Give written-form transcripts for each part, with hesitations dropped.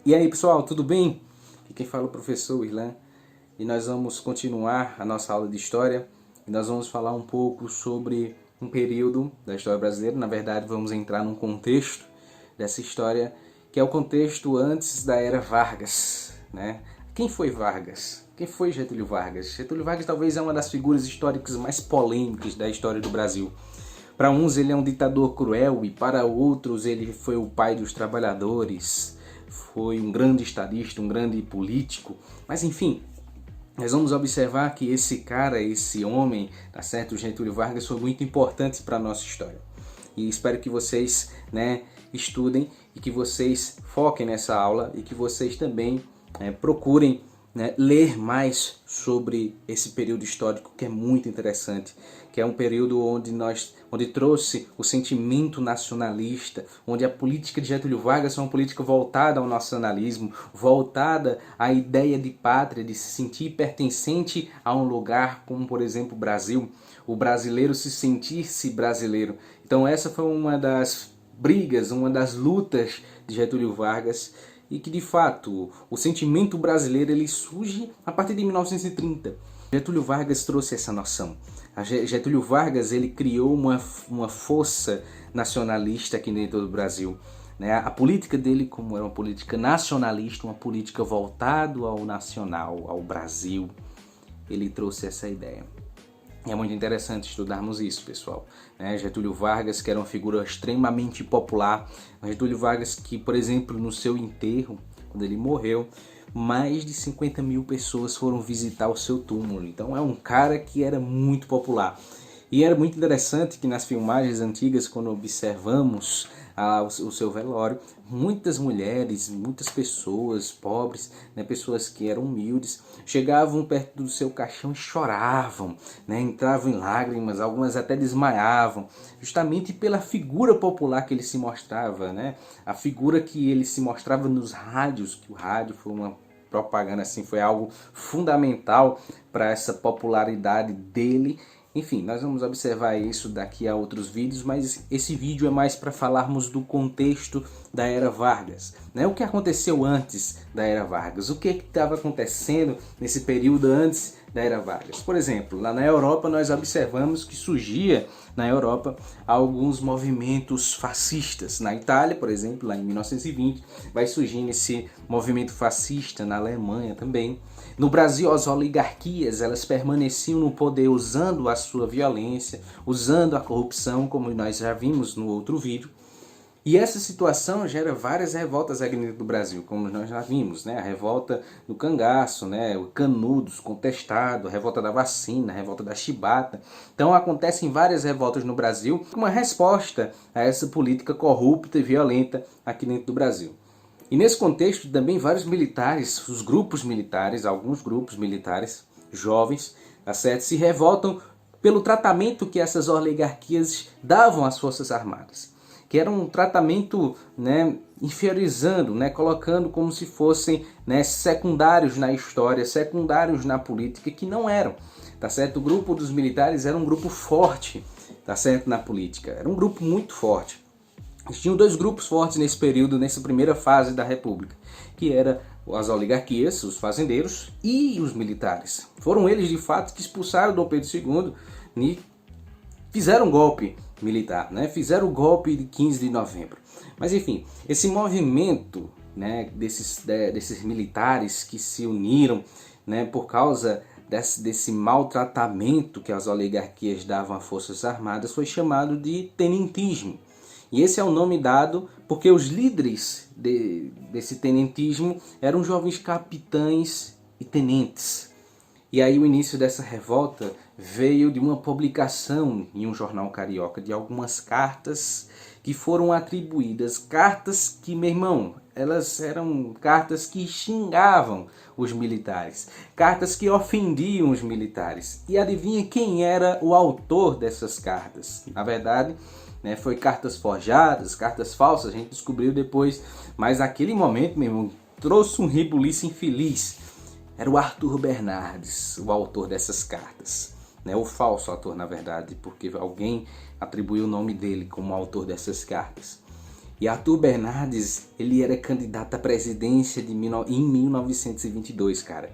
E aí pessoal, tudo bem? Aqui quem fala é o professor Irlan e nós vamos continuar a nossa aula de História e nós vamos falar um pouco sobre um período da história brasileira. Na verdade, vamos entrar num contexto dessa história que é o contexto antes da Era Vargas, né? Quem foi Vargas? Quem foi Getúlio Vargas? Getúlio Vargas talvez é uma das figuras históricas mais polêmicas da história do Brasil. Para uns ele é um ditador cruel e para outros ele foi o pai dos trabalhadores, foi um grande estadista, um grande político, mas enfim, nós vamos observar que esse cara, esse homem, tá certo, o Getúlio Vargas, foi muito importante para a nossa história. E espero que vocês, estudem e que vocês foquem nessa aula e que vocês também procurem ler mais sobre esse período histórico que é muito interessante, que é um período onde trouxe o sentimento nacionalista, onde a política de Getúlio Vargas é uma política voltada ao nacionalismo, voltada à ideia de pátria, de se sentir pertencente a um lugar como, por exemplo, o Brasil, o brasileiro se sentir-se brasileiro. Então essa foi uma das brigas, uma das lutas de Getúlio Vargas, e que de fato o sentimento brasileiro ele surge a partir de 1930. Getúlio Vargas trouxe essa noção. Getúlio Vargas ele criou uma força nacionalista aqui dentro do Brasil. A política dele, como era uma política nacionalista, uma política voltada ao nacional, ao Brasil, ele trouxe essa ideia. É muito interessante estudarmos isso, pessoal. Getúlio Vargas, que era uma figura extremamente popular. Getúlio Vargas que, por exemplo, no seu enterro, quando ele morreu, mais de 50 mil pessoas foram visitar o seu túmulo. Então é um cara que era muito popular. E era muito interessante que nas filmagens antigas, quando observamos o seu velório, muitas mulheres, muitas pessoas pobres, pessoas que eram humildes, chegavam perto do seu caixão e choravam, entravam em lágrimas, algumas até desmaiavam, justamente pela figura popular que ele se mostrava, a figura que ele se mostrava nos rádios, que o rádio foi uma propaganda, assim, foi algo fundamental para essa popularidade dele. Enfim, nós vamos observar isso daqui a outros vídeos, mas esse vídeo é mais para falarmos do contexto da Era Vargas. O que aconteceu antes da Era Vargas? O que estava acontecendo nesse período antes da Era Vargas? Por exemplo, lá na Europa nós observamos que surgia na Europa alguns movimentos fascistas. Na Itália, por exemplo, lá em 1920, vai surgindo esse movimento fascista, na Alemanha também. No Brasil, as oligarquias elas permaneciam no poder usando a sua violência, usando a corrupção, como nós já vimos no outro vídeo. E essa situação gera várias revoltas aqui dentro do Brasil, como nós já vimos, a revolta do cangaço, o Canudos contestado, a revolta da vacina, a revolta da chibata. Então acontecem várias revoltas no Brasil, como uma resposta a essa política corrupta e violenta aqui dentro do Brasil. E nesse contexto também vários militares, os grupos militares, alguns grupos militares jovens, se revoltam pelo tratamento que essas oligarquias davam às Forças Armadas, que era um tratamento inferiorizando, colocando como se fossem secundários na história, secundários na política, que não eram. Tá certo? O grupo dos militares era um grupo forte, tá certo, na política, era um grupo muito forte. Tinham dois grupos fortes nesse período, nessa primeira fase da República, que eram as oligarquias, os fazendeiros e os militares. Foram eles, de fato, que expulsaram Dom Pedro II e fizeram um golpe militar, fizeram o golpe de 15 de novembro. Mas enfim, esse movimento desses militares que se uniram por causa desse maltratamento que as oligarquias davam às Forças Armadas foi chamado de tenentismo. E esse é o nome dado porque os líderes desse tenentismo eram jovens capitães e tenentes. E aí o início dessa revolta veio de uma publicação em um jornal carioca de algumas cartas que foram atribuídas. Cartas que, meu irmão, elas eram cartas que xingavam os militares. Cartas que ofendiam os militares. E adivinha quem era o autor dessas cartas? Na verdade, foi cartas forjadas, cartas falsas, a gente descobriu depois. Mas naquele momento, meu irmão, trouxe um rebuliço infeliz. Era o Arthur Bernardes, o autor dessas cartas. O falso autor, na verdade, porque alguém atribuiu o nome dele como autor dessas cartas. E Arthur Bernardes, ele era candidato à presidência em 1922, cara.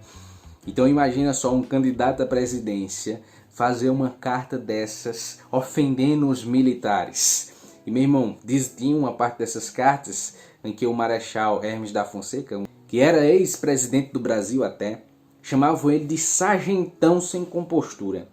Então imagina só um candidato à presidência fazer uma carta dessas ofendendo os militares. E meu irmão, tinha uma parte dessas cartas em que o Marechal Hermes da Fonseca, que era ex-presidente do Brasil até, chamavam ele de sargentão sem compostura.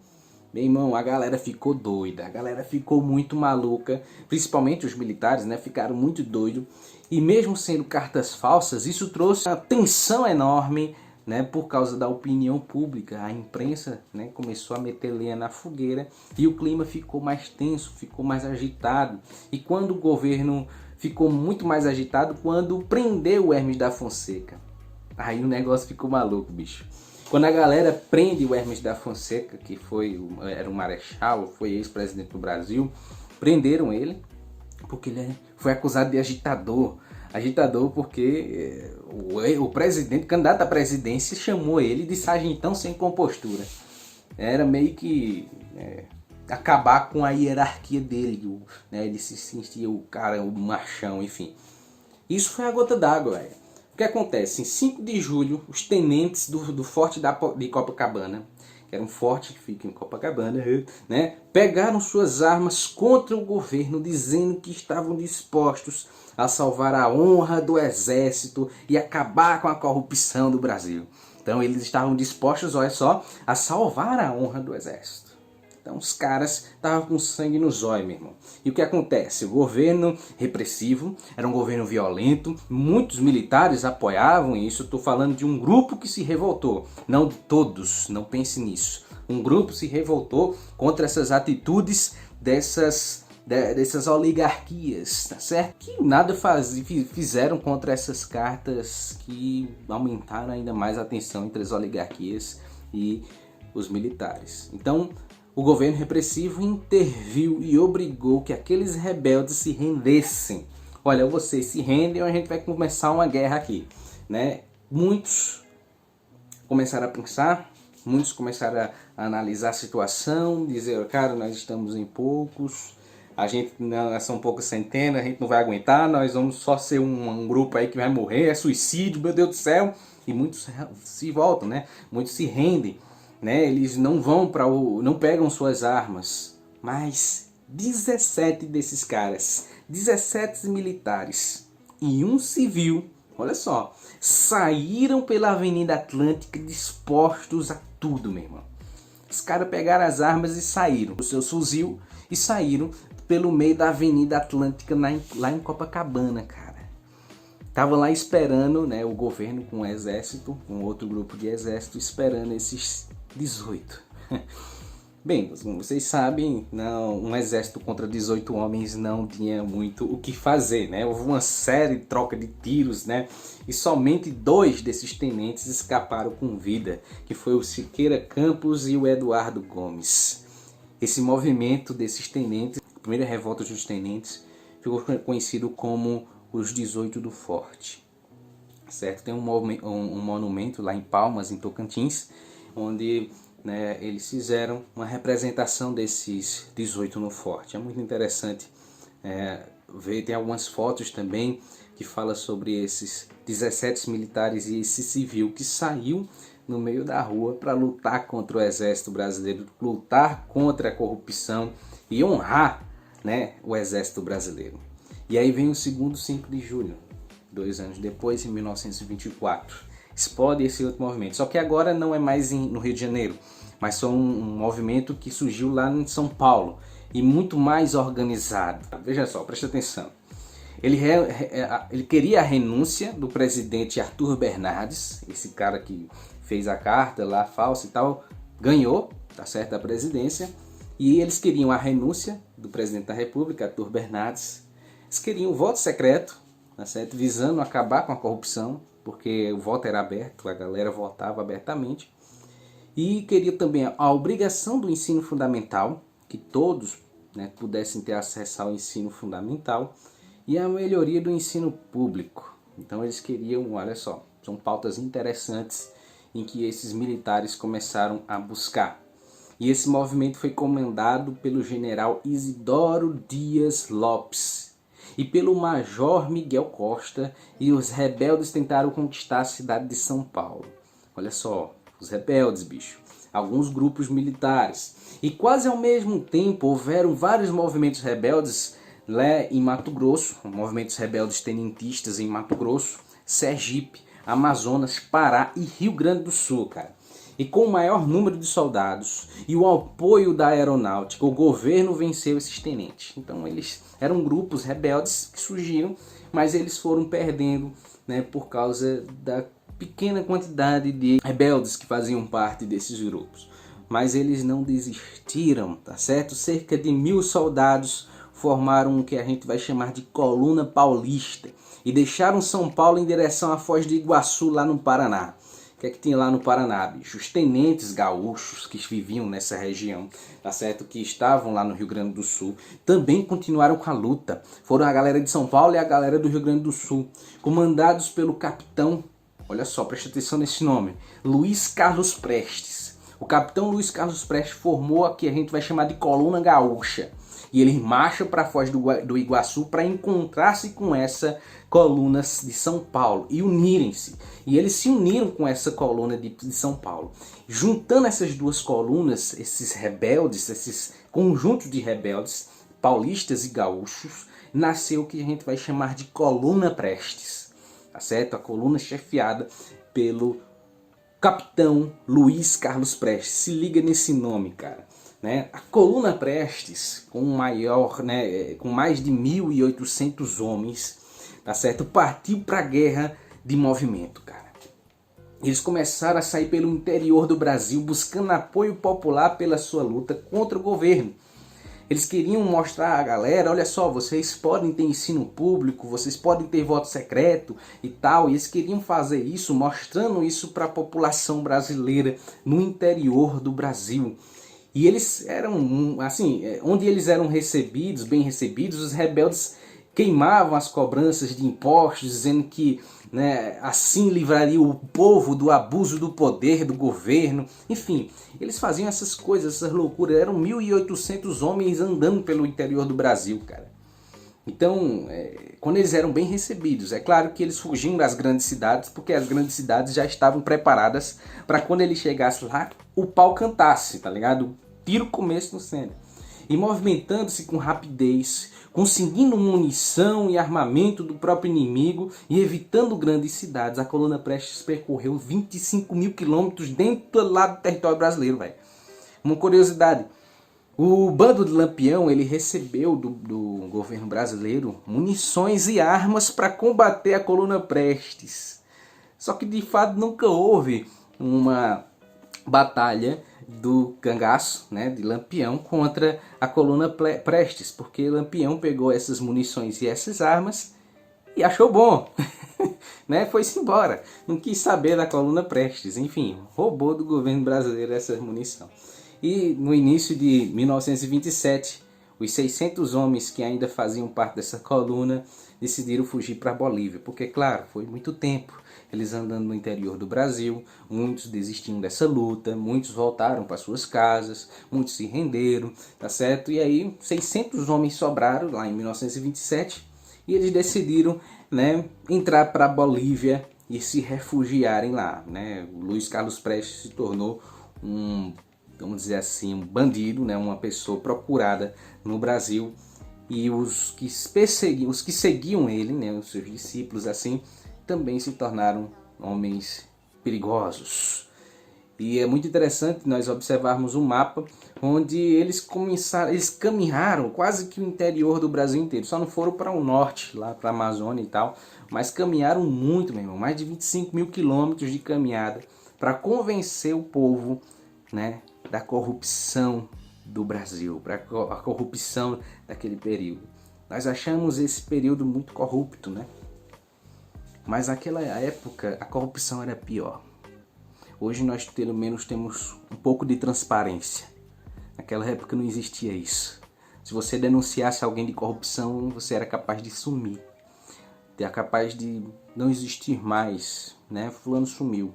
Meu irmão, a galera ficou doida, a galera ficou muito maluca, principalmente os militares, né, ficaram muito doidos. E mesmo sendo cartas falsas, isso trouxe uma tensão enorme, né, por causa da opinião pública. A imprensa, né, começou a meter lenha na fogueira e o clima ficou mais tenso, ficou mais agitado. E quando o governo ficou muito mais agitado, quando prendeu o Hermes da Fonseca, aí o negócio ficou maluco, bicho. Quando a galera prende o Hermes da Fonseca, que era um marechal, foi ex-presidente do Brasil, prenderam ele porque ele foi acusado de agitador. Agitador porque o presidente, candidato à presidência, chamou ele de sargentão sem compostura. Era meio que acabar com a hierarquia dele, né? Ele se sentia o cara, o machão, enfim. Isso foi a gota d'água, velho. O que acontece? Em 5 de julho, os tenentes do forte de Copacabana, que era um forte que fica em Copacabana, né, pegaram suas armas contra o governo, dizendo que estavam dispostos a salvar a honra do exército e acabar com a corrupção do Brasil. Então eles estavam dispostos, olha só, a salvar a honra do exército. Então os caras estavam com sangue no zóio, meu irmão. E o que acontece? O governo repressivo era um governo violento. Muitos militares apoiavam isso. Estou falando de um grupo que se revoltou. Não todos, não pense nisso. Um grupo se revoltou contra essas atitudes dessas oligarquias, tá certo? Que nada fizeram contra essas cartas que aumentaram ainda mais a tensão entre as oligarquias e os militares. Então, o governo repressivo interviu e obrigou que aqueles rebeldes se rendessem. Olha, vocês se rendem ou a gente vai começar uma guerra aqui, né? Muitos começaram a pensar, muitos começaram a analisar a situação, dizer, cara, nós estamos em poucos, nós são poucas centenas, a gente não vai aguentar, nós vamos só ser um grupo aí que vai morrer, é suicídio, meu Deus do céu. E muitos se voltam, né? Muitos se rendem. Né, eles não não pegam suas armas, mas 17 desses caras, 17 militares e um civil, olha só, saíram pela Avenida Atlântica dispostos a tudo, meu irmão. Os caras pegaram as armas e saíram, o seu fuzil, e saíram pelo meio da Avenida Atlântica lá em Copacabana, cara. Tava lá esperando, né, o governo com o exército, com outro grupo de exército, esperando esses 18. Bem, como vocês sabem, um exército contra 18 homens não tinha muito o que fazer, né? Houve uma série de troca de tiros, né? E somente 2 desses tenentes escaparam com vida, que foi o Siqueira Campos e o Eduardo Gomes. Esse movimento desses tenentes, a primeira revolta dos tenentes, ficou conhecido como os 18 do Forte. Certo? Tem um monumento lá em Palmas, em Tocantins, onde, né, eles fizeram uma representação desses 18 no forte. É muito interessante ver, tem algumas fotos também que fala sobre esses 17 militares e esse civil que saiu no meio da rua para lutar contra o exército brasileiro, lutar contra a corrupção e honrar, né, o exército brasileiro. E aí vem o segundo 5 de julho, 2 anos depois, em 1924. Explode esse outro movimento. Só que agora não é mais no Rio de Janeiro, mas foi um movimento que surgiu lá em São Paulo e muito mais organizado. Veja só, preste atenção. Ele queria a renúncia do presidente Arthur Bernardes, esse cara que fez a carta lá falsa e tal, ganhou, tá certo, a presidência, e eles queriam a renúncia do presidente da República, Arthur Bernardes. Eles queriam o voto secreto, tá certo, visando acabar com a corrupção, porque o voto era aberto, a galera votava abertamente. E queria também a obrigação do ensino fundamental, que todos, né, pudessem ter acesso ao ensino fundamental, e a melhoria do ensino público. Então eles queriam, olha só, são pautas interessantes em que esses militares começaram a buscar. E esse movimento foi comandado pelo general Isidoro Dias Lopes. e pelo Major Miguel Costa, e os rebeldes tentaram conquistar a cidade de São Paulo. Olha só, os rebeldes, bicho. Alguns grupos militares. E quase ao mesmo tempo houveram vários movimentos rebeldes lá em Mato Grosso, movimentos rebeldes tenentistas em Mato Grosso, Sergipe, Amazonas, Pará e Rio Grande do Sul, cara. E com o maior número de soldados e o apoio da aeronáutica, o governo venceu esses tenentes. Então eles eram grupos rebeldes que surgiram, mas eles foram perdendo, né, por causa da pequena quantidade de rebeldes que faziam parte desses grupos. Mas eles não desistiram, tá certo? Cerca de 1000 soldados formaram o que a gente vai chamar de Coluna Paulista e deixaram São Paulo em direção à Foz do Iguaçu, lá no Paraná. O que é que tinha lá no Paraná, bicho? Os tenentes gaúchos que viviam nessa região, tá certo? Que estavam lá no Rio Grande do Sul, também continuaram com a luta. Foram a galera de São Paulo e a galera do Rio Grande do Sul, comandados pelo capitão, olha só, presta atenção nesse nome, Luiz Carlos Prestes. O capitão Luiz Carlos Prestes formou a que a gente vai chamar de Coluna Gaúcha. E eles marcham para a Foz do Iguaçu para encontrar-se com essa coluna de São Paulo e unirem-se. E eles se uniram com essa coluna de São Paulo. Juntando essas duas colunas, esses rebeldes, esses conjuntos de rebeldes, paulistas e gaúchos, nasceu o que a gente vai chamar de Coluna Prestes. Tá certo? A coluna chefiada pelo capitão Luiz Carlos Prestes. Se liga nesse nome, cara. Né? A Coluna Prestes, com mais de 1.800 homens, tá certo? Partiu para a guerra de movimento, cara. Eles começaram a sair pelo interior do Brasil, buscando apoio popular pela sua luta contra o governo. Eles queriam mostrar à galera, olha só, vocês podem ter ensino público, vocês podem ter voto secreto e tal. E eles queriam fazer isso, mostrando isso para a população brasileira no interior do Brasil. E eles eram, assim, onde eles eram recebidos, bem recebidos, os rebeldes queimavam as cobranças de impostos, dizendo que, né, assim livraria o povo do abuso do poder do governo. Enfim, eles faziam essas coisas, essas loucuras. Eram 1.800 homens andando pelo interior do Brasil, cara. Então, quando eles eram bem recebidos, é claro que eles fugiam das grandes cidades, porque as grandes cidades já estavam preparadas para quando ele chegasse lá, o pau cantasse, tá ligado? Tiro começo no centro. E movimentando-se com rapidez, conseguindo munição e armamento do próprio inimigo e evitando grandes cidades, a Coluna Prestes percorreu 25 mil quilômetros dentro lá do território brasileiro, velho. Uma curiosidade. O bando de Lampião, ele recebeu do governo brasileiro munições e armas para combater a Coluna Prestes. Só que de fato nunca houve uma batalha do cangaço, né, de Lampião contra a Coluna Prestes, porque Lampião pegou essas munições e essas armas e achou bom, né, foi-se embora, não quis saber da Coluna Prestes, enfim, roubou do governo brasileiro essa munição. E no início de 1927, os 600 homens que ainda faziam parte dessa coluna decidiram fugir para a Bolívia, porque, claro, foi muito tempo eles andando no interior do Brasil, muitos desistiram dessa luta, muitos voltaram para suas casas, muitos se renderam, tá certo? E aí 600 homens sobraram lá em 1927 e eles decidiram, né, entrar para a Bolívia e se refugiarem lá, né? O Luiz Carlos Prestes se tornou vamos dizer assim, um bandido, né, uma pessoa procurada no Brasil, e os que seguiam ele, né, os seus discípulos assim, também se tornaram homens perigosos. E é muito interessante nós observarmos um mapa onde eles caminharam quase que o interior do Brasil inteiro. Só não foram para o norte, lá para a Amazônia e tal, mas caminharam muito, meu irmão, mais de 25 mil quilômetros de caminhada para convencer o povo, né, da corrupção do Brasil, para a corrupção daquele período. Nós achamos esse período muito corrupto, né? Mas naquela época a corrupção era pior. Hoje nós pelo menos temos um pouco de transparência. Naquela época não existia isso. Se você denunciasse alguém de corrupção, você era capaz de sumir. Era capaz de não existir mais, né? Fulano sumiu.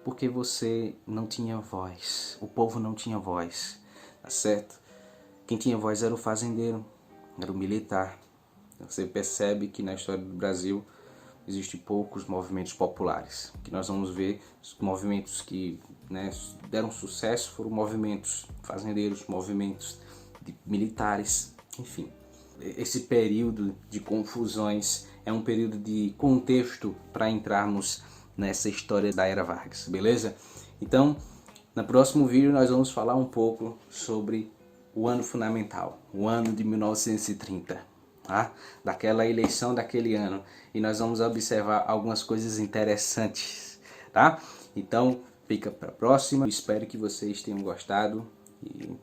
Porque você não tinha voz. O povo não tinha voz, tá certo? Quem tinha voz era o fazendeiro, era o militar, Você percebe que na história do Brasil existem poucos movimentos populares. O que nós vamos ver, os movimentos que, né, deram sucesso foram movimentos fazendeiros, movimentos militares, enfim. Esse período de confusões é um período de contexto para entrarmos nessa história da Era Vargas, beleza? Então, no próximo vídeo nós vamos falar um pouco sobre o ano fundamental, o ano de 1930, tá? Daquela eleição daquele ano, e nós vamos observar algumas coisas interessantes, tá? Então, fica para a próxima. Espero que vocês tenham gostado e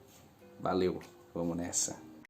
valeu, vamos nessa.